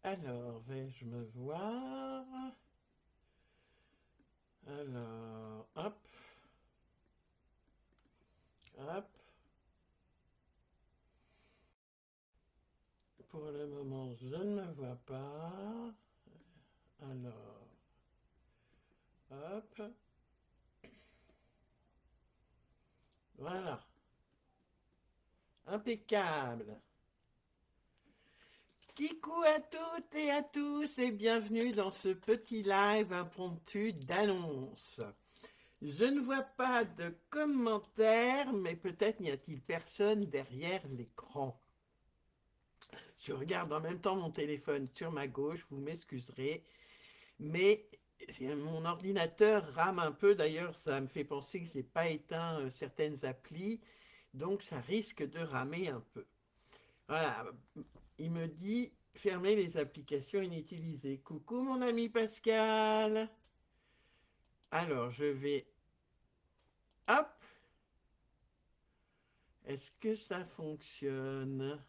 Alors, vais-je me voir? Alors, hop, hop. Pour le moment, je ne me vois pas. Alors, hop, voilà, impeccable. Kikou à toutes et à tous et bienvenue dans ce petit live impromptu d'annonce. Je ne vois pas de commentaires, mais peut-être n'y a-t-il personne derrière l'écran. Je regarde en même temps mon téléphone sur ma gauche, vous m'excuserez, mais mon ordinateur rame un peu. D'ailleurs, ça me fait penser que je n'ai pas éteint certaines applis, donc ça risque de ramer un peu. Voilà, il me dit fermer les applications inutilisées. Coucou mon ami Pascal. Alors, je vais... Hop, est-ce que ça fonctionne?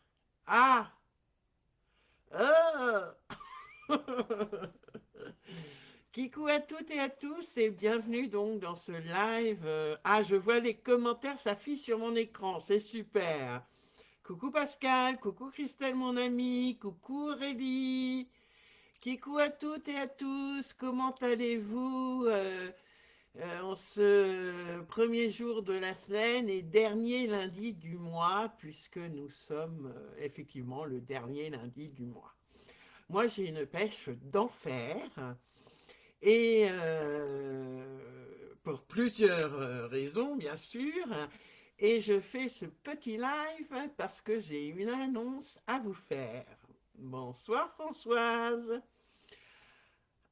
Ah! Ah! Kikou à toutes et à tous et bienvenue donc dans ce live. Ah, je vois les commentaires s'affichent sur mon écran, c'est super. Coucou Pascal, coucou Christelle mon amie, coucou Aurélie. Kikou à toutes et à tous, comment allez-vous en ce premier jour de la semaine et dernier lundi du mois, puisque nous sommes effectivement le dernier lundi du mois. Moi, j'ai une pêche d'enfer et pour plusieurs raisons, bien sûr. Et je fais ce petit live parce que j'ai une annonce à vous faire. Bonsoir Françoise.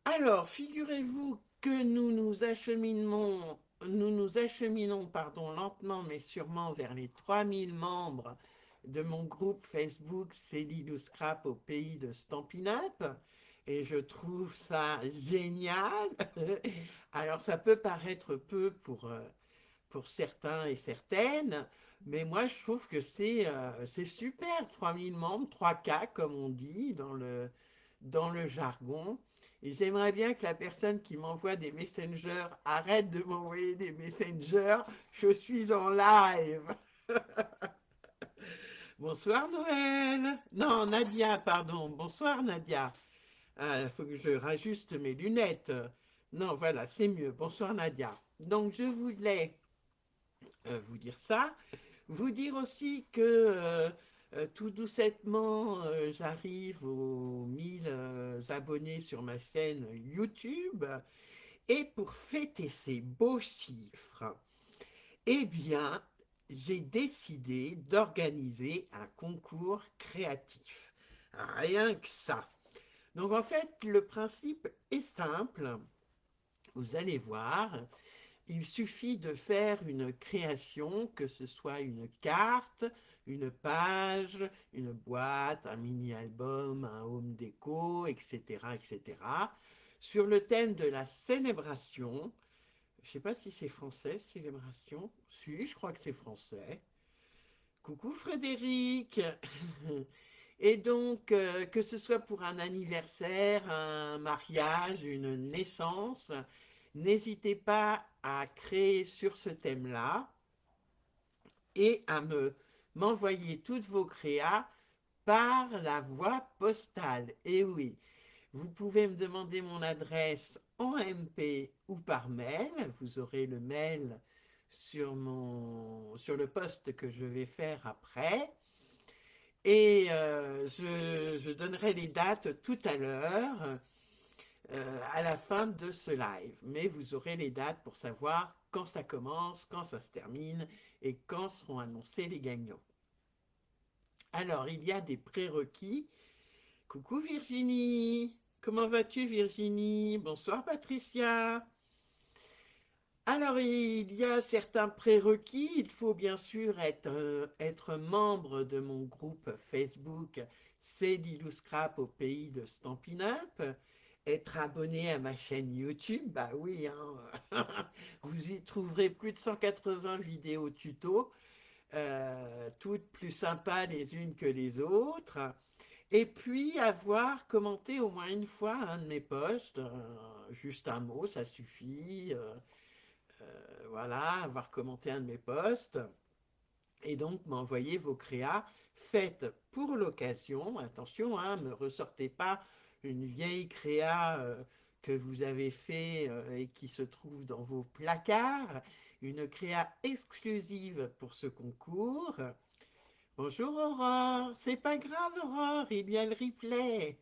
Alors, figurez-vous que nous nous acheminons pardon, lentement mais sûrement vers les 3000 membres de mon groupe Facebook Céline Scrap au pays de Stampin' Up. Et je trouve ça génial. Alors, ça peut paraître peu pour certains et certaines, mais moi, je trouve que c'est super. 3000 membres, 3K, comme on dit dans le jargon. Et j'aimerais bien que la personne qui m'envoie des messengers arrête de m'envoyer des messengers. Je suis en live. Bonsoir Noël. Non, Nadia, pardon. Bonsoir Nadia. Il faut que je rajuste mes lunettes. Non, voilà, c'est mieux. Bonsoir Nadia. Donc, je voulais vous dire ça. Vous dire aussi que tout doucettement, j'arrive aux 1000 abonnés sur ma chaîne YouTube. Et pour fêter ces beaux chiffres, eh bien, j'ai décidé d'organiser un concours créatif. Rien que ça. Donc en fait, le principe est simple. Vous allez voir, il suffit de faire une création, que ce soit une carte, une page, une boîte, un mini-album, un home déco, etc., etc., sur le thème de la célébration. Je ne sais pas si c'est français, célébration. Si, je crois que c'est français. Coucou Frédéric. Et donc, que ce soit pour un anniversaire, un mariage, une naissance, n'hésitez pas à créer sur ce thème-là et à m'envoyer toutes vos créas par la voie postale. Et oui, vous pouvez me demander mon adresse en MP ou par mail. Vous aurez le mail sur le post que je vais faire après. Et je donnerai les dates tout à l'heure, à la fin de ce live. Mais vous aurez les dates pour savoir quand ça commence, quand ça se termine et quand seront annoncés les gagnants. Alors, il y a des prérequis. Coucou Virginie. Comment vas-tu Virginie? Bonsoir Patricia. Alors, il y a certains prérequis. Il faut bien sûr être membre de mon groupe Facebook C'est Lilou Scrap au pays de Stampin' Up. Être abonné à ma chaîne YouTube, bah oui, hein. Vous y trouverez plus de 180 vidéos tuto, toutes plus sympas les unes que les autres. Et puis avoir commenté au moins une fois un de mes posts, juste un mot, ça suffit. Voilà, avoir commenté un de mes posts. Et donc m'envoyer vos créas faites pour l'occasion. Attention, hein, ne ressortez pas une vieille créa que vous avez fait et qui se trouve dans vos placards. Une créa exclusive pour ce concours. Bonjour Aurore, c'est pas grave Aurore, il y a le replay.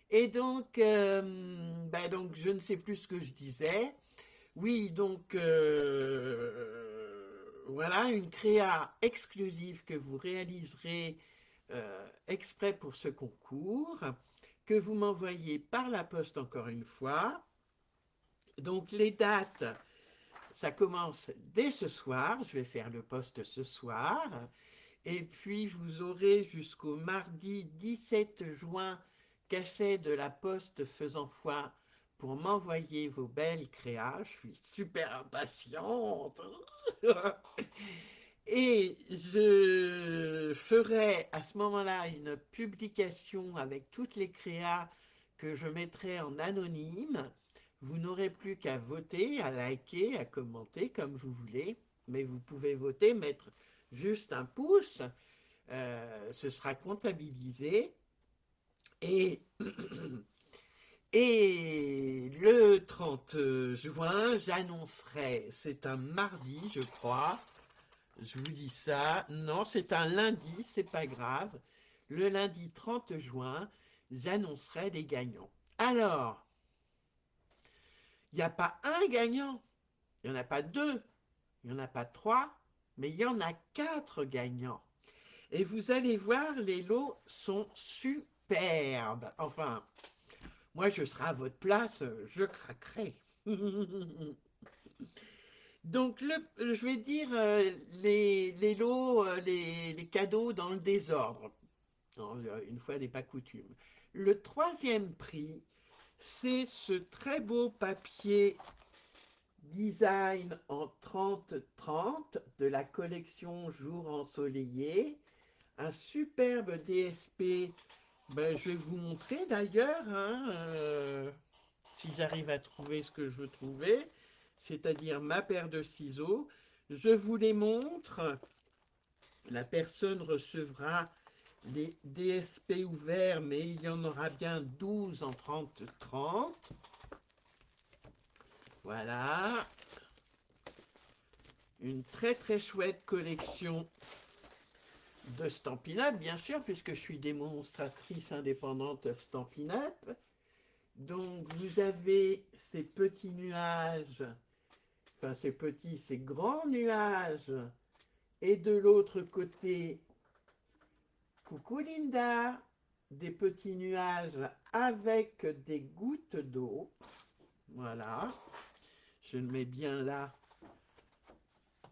Et donc, donc je ne sais plus ce que je disais. Oui, donc voilà une créa exclusive que vous réaliserez exprès pour ce concours, que vous m'envoyez par la poste encore une fois. Donc les dates, ça commence dès ce soir, je vais faire le poste ce soir, et puis vous aurez jusqu'au mardi 17 juin cachet de la poste faisant foi pour m'envoyer vos belles créas. Je suis super impatiente. Et je ferai à ce moment-là une publication avec toutes les créas que je mettrai en anonyme. Vous n'aurez plus qu'à voter, à liker, à commenter comme vous voulez. Mais vous pouvez voter, mettre juste un pouce. Ce sera comptabilisé. Et Et le 30 juin, j'annoncerai, c'est un mardi, je crois, je vous dis ça, non, c'est un lundi, c'est pas grave. Le lundi 30 juin, j'annoncerai les gagnants. Alors, il n'y a pas un gagnant, il n'y en a pas deux, il n'y en a pas trois, mais il y en a quatre gagnants. Et vous allez voir, les lots sont superbes. Enfin, moi, je serai à votre place, je craquerai. Donc, je vais dire les lots, les cadeaux dans le désordre. Non, une fois n'est pas coutume. Le troisième prix, c'est ce très beau papier design en 30-30 de la collection Jour ensoleillé. Un superbe DSP. Ben, je vais vous montrer d'ailleurs, hein, si j'arrive à trouver ce que je veux trouver, c'est-à-dire ma paire de ciseaux. Je vous les montre. La personne recevra les DSP ouverts, mais il y en aura bien 12 en 30-30. Voilà. Une très très chouette collection de Stampin' Up, bien sûr, puisque je suis démonstratrice indépendante Stampin' Up. Donc vous avez ces petits nuages, enfin ces petits, ces grands nuages, et de l'autre côté, coucou Linda, des petits nuages avec des gouttes d'eau. Voilà, je le mets bien là.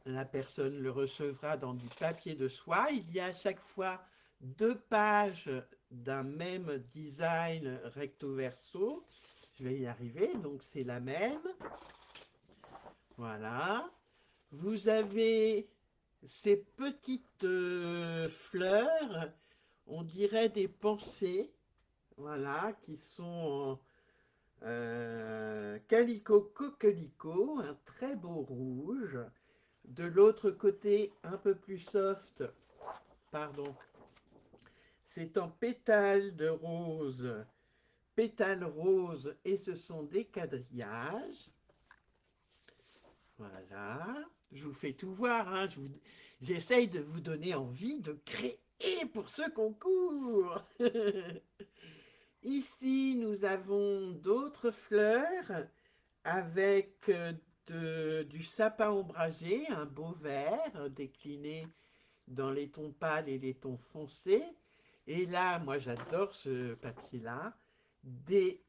La personne le recevra dans du papier de soie. Il y a à chaque fois deux pages d'un même design recto verso. Je vais y arriver, donc c'est la même. Voilà. Vous avez ces petites fleurs, on dirait des pensées, voilà, qui sont calico coquelicot, un très beau rouge. De l'autre côté, un peu plus soft, pardon, c'est en pétales roses, et ce sont des quadrillages. Voilà, je vous fais tout voir, hein. J'essaye de vous donner envie de créer pour ce concours. Ici, nous avons d'autres fleurs avec du sapin ombragé, un beau vert décliné dans les tons pâles et les tons foncés. Et là, moi j'adore ce papier-là, des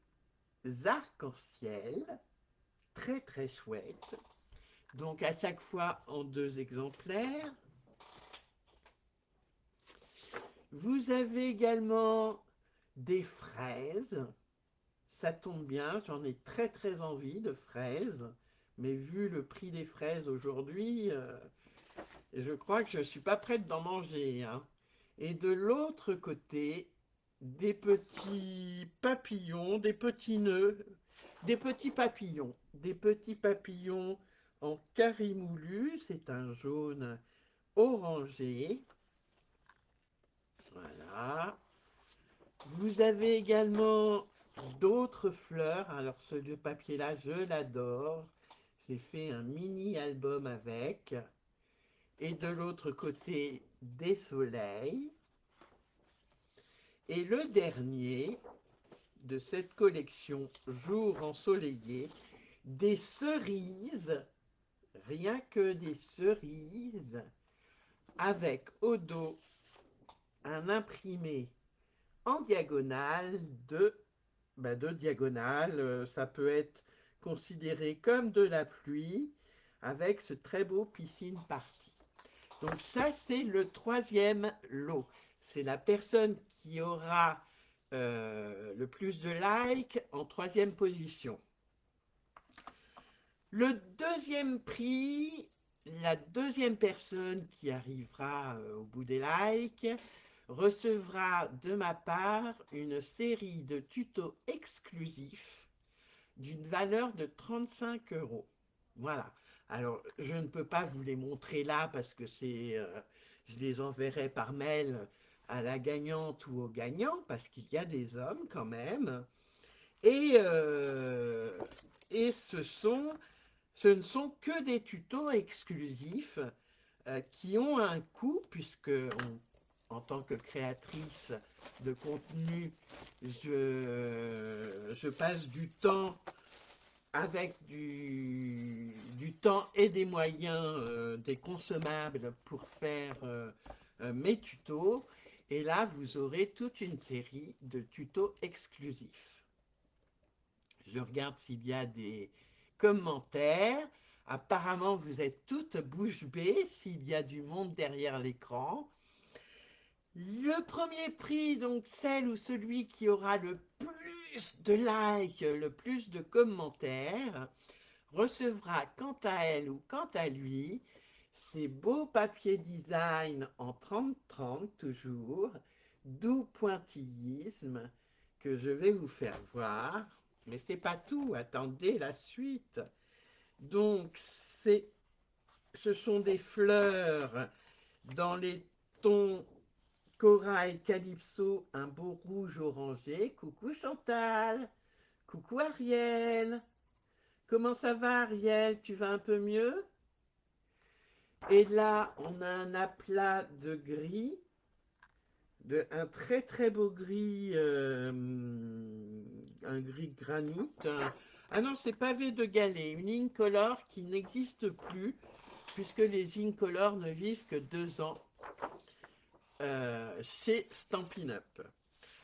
arcs-en-ciel, très très chouettes. Donc à chaque fois en deux exemplaires. Vous avez également des fraises. Ça tombe bien, j'en ai très très envie de fraises. Mais vu le prix des fraises aujourd'hui, je crois que je ne suis pas prête d'en manger, hein. Et de l'autre côté, des petits papillons, des petits nœuds, des petits papillons en carré-moulu. C'est un jaune orangé. Voilà. Vous avez également d'autres fleurs. Alors ce de papier-là, je l'adore. J'ai fait un mini album avec. Et de l'autre côté, des soleils. Et le dernier de cette collection Jour ensoleillé, des cerises, rien que des cerises, avec au dos un imprimé en diagonale de diagonale. Ça peut être considéré comme de la pluie avec ce très beau piscine party. Donc ça, c'est le troisième lot. C'est la personne qui aura le plus de likes en troisième position. Le deuxième prix, la deuxième personne qui arrivera au bout des likes recevra de ma part une série de tutos exclusifs d'une valeur de 35 €. Voilà. Alors, je ne peux pas vous les montrer là parce que je les enverrai par mail à la gagnante ou au gagnant parce qu'il y a des hommes quand même. Et, euh, et ce ne sont que des tutos exclusifs qui ont un coût puisque en tant que créatrice de contenu, je passe du temps avec du temps et des moyens, des consommables pour faire mes tutos. Et là, vous aurez toute une série de tutos exclusifs. Je regarde s'il y a des commentaires. Apparemment, vous êtes toutes bouche bée s'il y a du monde derrière l'écran. Le premier prix, donc celle ou celui qui aura le plus de likes, le plus de commentaires, recevra quant à elle ou quant à lui ces beaux papiers design en 30-30 toujours, doux pointillisme que je vais vous faire voir. Mais c'est pas tout, attendez la suite. Donc ce sont des fleurs dans les tons corail, calypso, un beau rouge orangé. Coucou Chantal, coucou Ariel. Comment ça va Ariel? Tu vas un peu mieux? Et là, on a un aplat de gris, un très très beau gris, un gris granit. Ah non, c'est pavé de galets, une incolore qui n'existe plus puisque les incolores ne vivent que 2 ans chez Stampin' Up.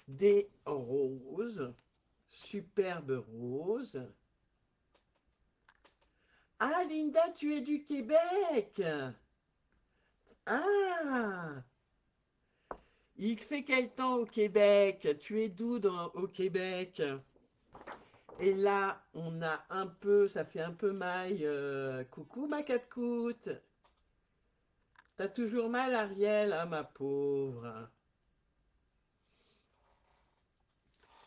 Des roses, superbes roses. Ah Linda, tu es du Québec. Ah, il fait quel temps au Québec? Tu es d'où au Québec? Et là, on a un peu, ça fait un peu maille. Coucou ma catcoute. T'as toujours mal, Ariel? Ah ma pauvre.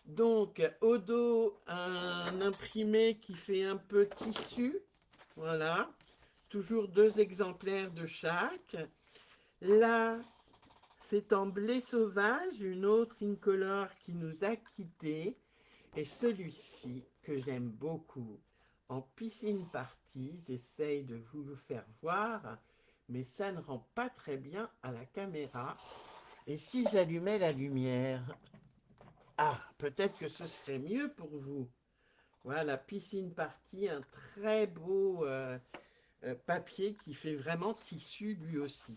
Donc, au dos, un imprimé qui fait un peu tissu. Voilà. Toujours 2 exemplaires de chaque. Là, c'est en blé sauvage, une autre incolore qui nous a quittés. Et celui-ci, que j'aime beaucoup, en piscine party, j'essaye de vous le faire voir, mais ça ne rend pas très bien à la caméra. Et si j'allumais la lumière, ah, peut-être que ce serait mieux pour vous. Voilà, piscine party, un très beau papier qui fait vraiment tissu lui aussi.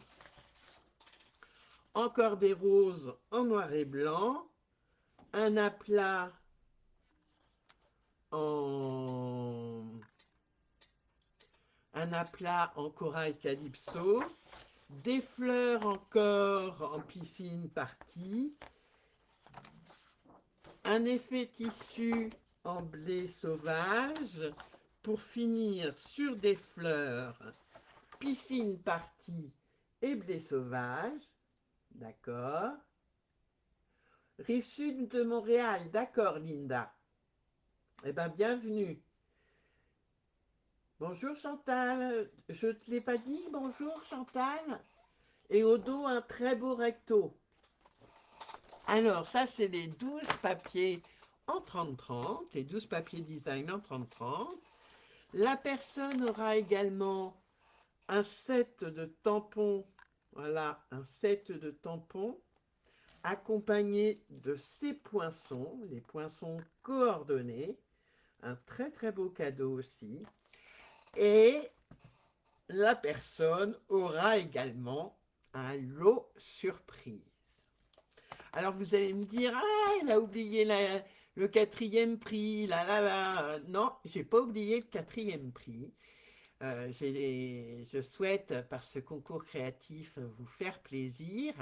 Encore des roses en noir et blanc, un aplat en corail calypso, des fleurs encore en piscine party, un effet tissu en blé sauvage pour finir sur des fleurs piscine party et blé sauvage. D'accord. Rive sud de Montréal, d'accord, Linda. Eh bien, bienvenue. Bonjour Chantal, je ne te l'ai pas dit, bonjour Chantal. Et au dos, un très beau recto. Alors, ça, c'est les 12 papiers en 30-30, les 12 papiers design en 30-30. La personne aura également un set de tampons, voilà, un set de tampons accompagné de ces poinçons, les poinçons coordonnés, un très très beau cadeau aussi. Et la personne aura également un lot surprise. Alors vous allez me dire, ah, elle a oublié le quatrième prix, là là là. Non, j'ai pas oublié le quatrième prix. Je souhaite, par ce concours créatif, vous faire plaisir,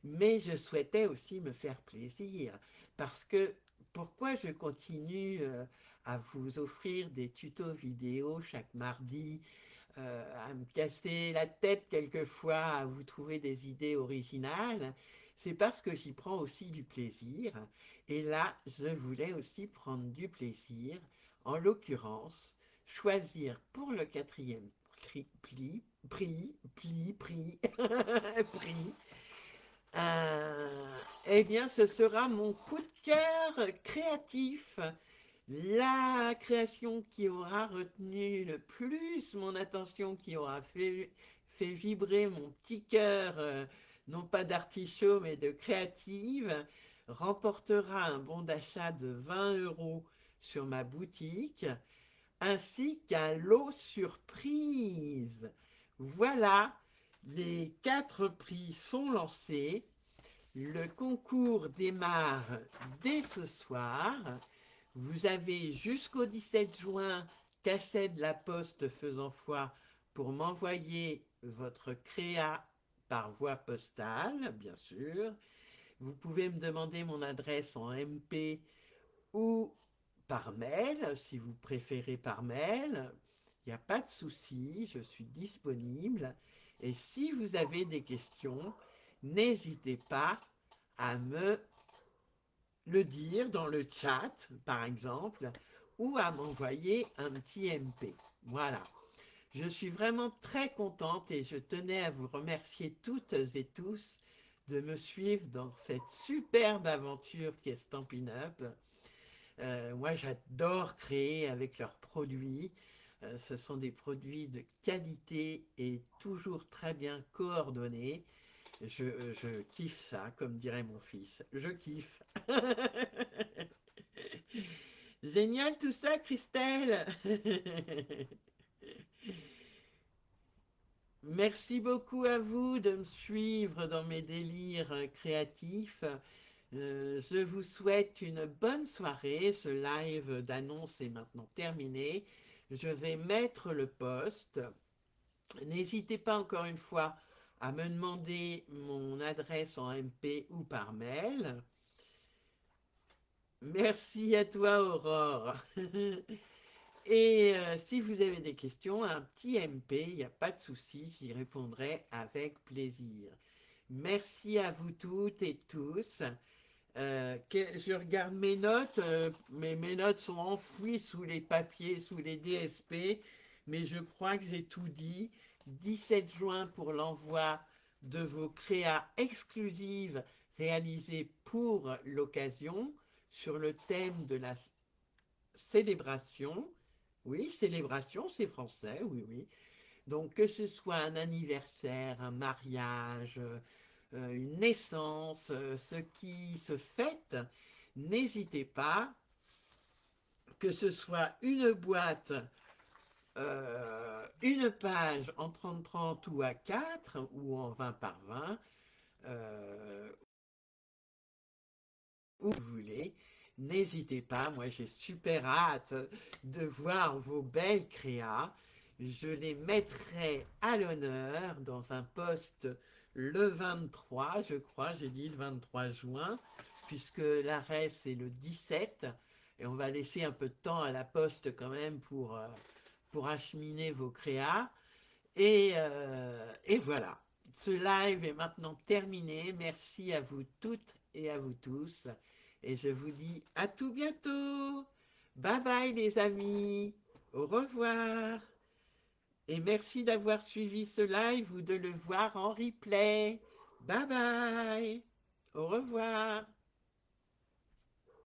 mais je souhaitais aussi me faire plaisir, parce que pourquoi je continue à vous offrir des tutos vidéo chaque mardi, à me casser la tête quelquefois, à vous trouver des idées originales, c'est parce que j'y prends aussi du plaisir, et là, je voulais aussi prendre du plaisir, en l'occurrence, choisir pour le quatrième prix, eh bien, ce sera mon coup de cœur créatif. La création qui aura retenu le plus mon attention, qui aura fait vibrer mon petit cœur, non pas d'artichaut, mais de créative, remportera un bon d'achat de 20 € sur ma boutique, ainsi qu'un lot surprise. Voilà, les 4 prix sont lancés. Le concours démarre dès ce soir. Vous avez jusqu'au 17 juin, cachet de la poste faisant foi, pour m'envoyer votre créa par voie postale, bien sûr. Vous pouvez me demander mon adresse en MP ou par mail, si vous préférez par mail. Il n'y a pas de souci, je suis disponible. Et si vous avez des questions, n'hésitez pas à me le dire dans le chat, par exemple, ou à m'envoyer un petit MP. Voilà. Je suis vraiment très contente et je tenais à vous remercier toutes et tous de me suivre dans cette superbe aventure qu'est Stampin' Up. Moi, j'adore créer avec leurs produits. Ce sont des produits de qualité et toujours très bien coordonnés. Je kiffe ça, comme dirait mon fils. Je kiffe. Génial tout ça, Christelle. Merci beaucoup à vous de me suivre dans mes délires créatifs. Je vous souhaite une bonne soirée. Ce live d'annonce est maintenant terminé. Je vais mettre le post. N'hésitez pas encore une fois à me demander mon adresse en MP ou par mail. Merci à toi, Aurore. Et si vous avez des questions, un petit MP, il n'y a pas de souci, j'y répondrai avec plaisir. Merci à vous toutes et tous. Je regarde mes notes, mais mes notes sont enfouies sous les papiers, sous les DSP, mais je crois que j'ai tout dit. 17 juin pour l'envoi de vos créas exclusives réalisées pour l'occasion sur le thème de la célébration. Oui, célébration, c'est français, oui, oui. Donc, que ce soit un anniversaire, un mariage, une naissance, ce qui se fête, n'hésitez pas, que ce soit une boîte, une page en 30-30 ou à 4 ou en 20 par 20, où vous voulez. N'hésitez pas, moi j'ai super hâte de voir vos belles créas. Je les mettrai à l'honneur dans un post le 23, je crois, j'ai dit le 23 juin, puisque l'arrêt c'est le 17, et on va laisser un peu de temps à la poste quand même pour acheminer vos créas. Et voilà, Ce live est maintenant terminé. Merci à vous toutes et à vous tous. Et je vous dis à tout bientôt. Bye bye les amis. Au revoir. Et merci d'avoir suivi ce live ou de le voir en replay. Bye bye. Au revoir.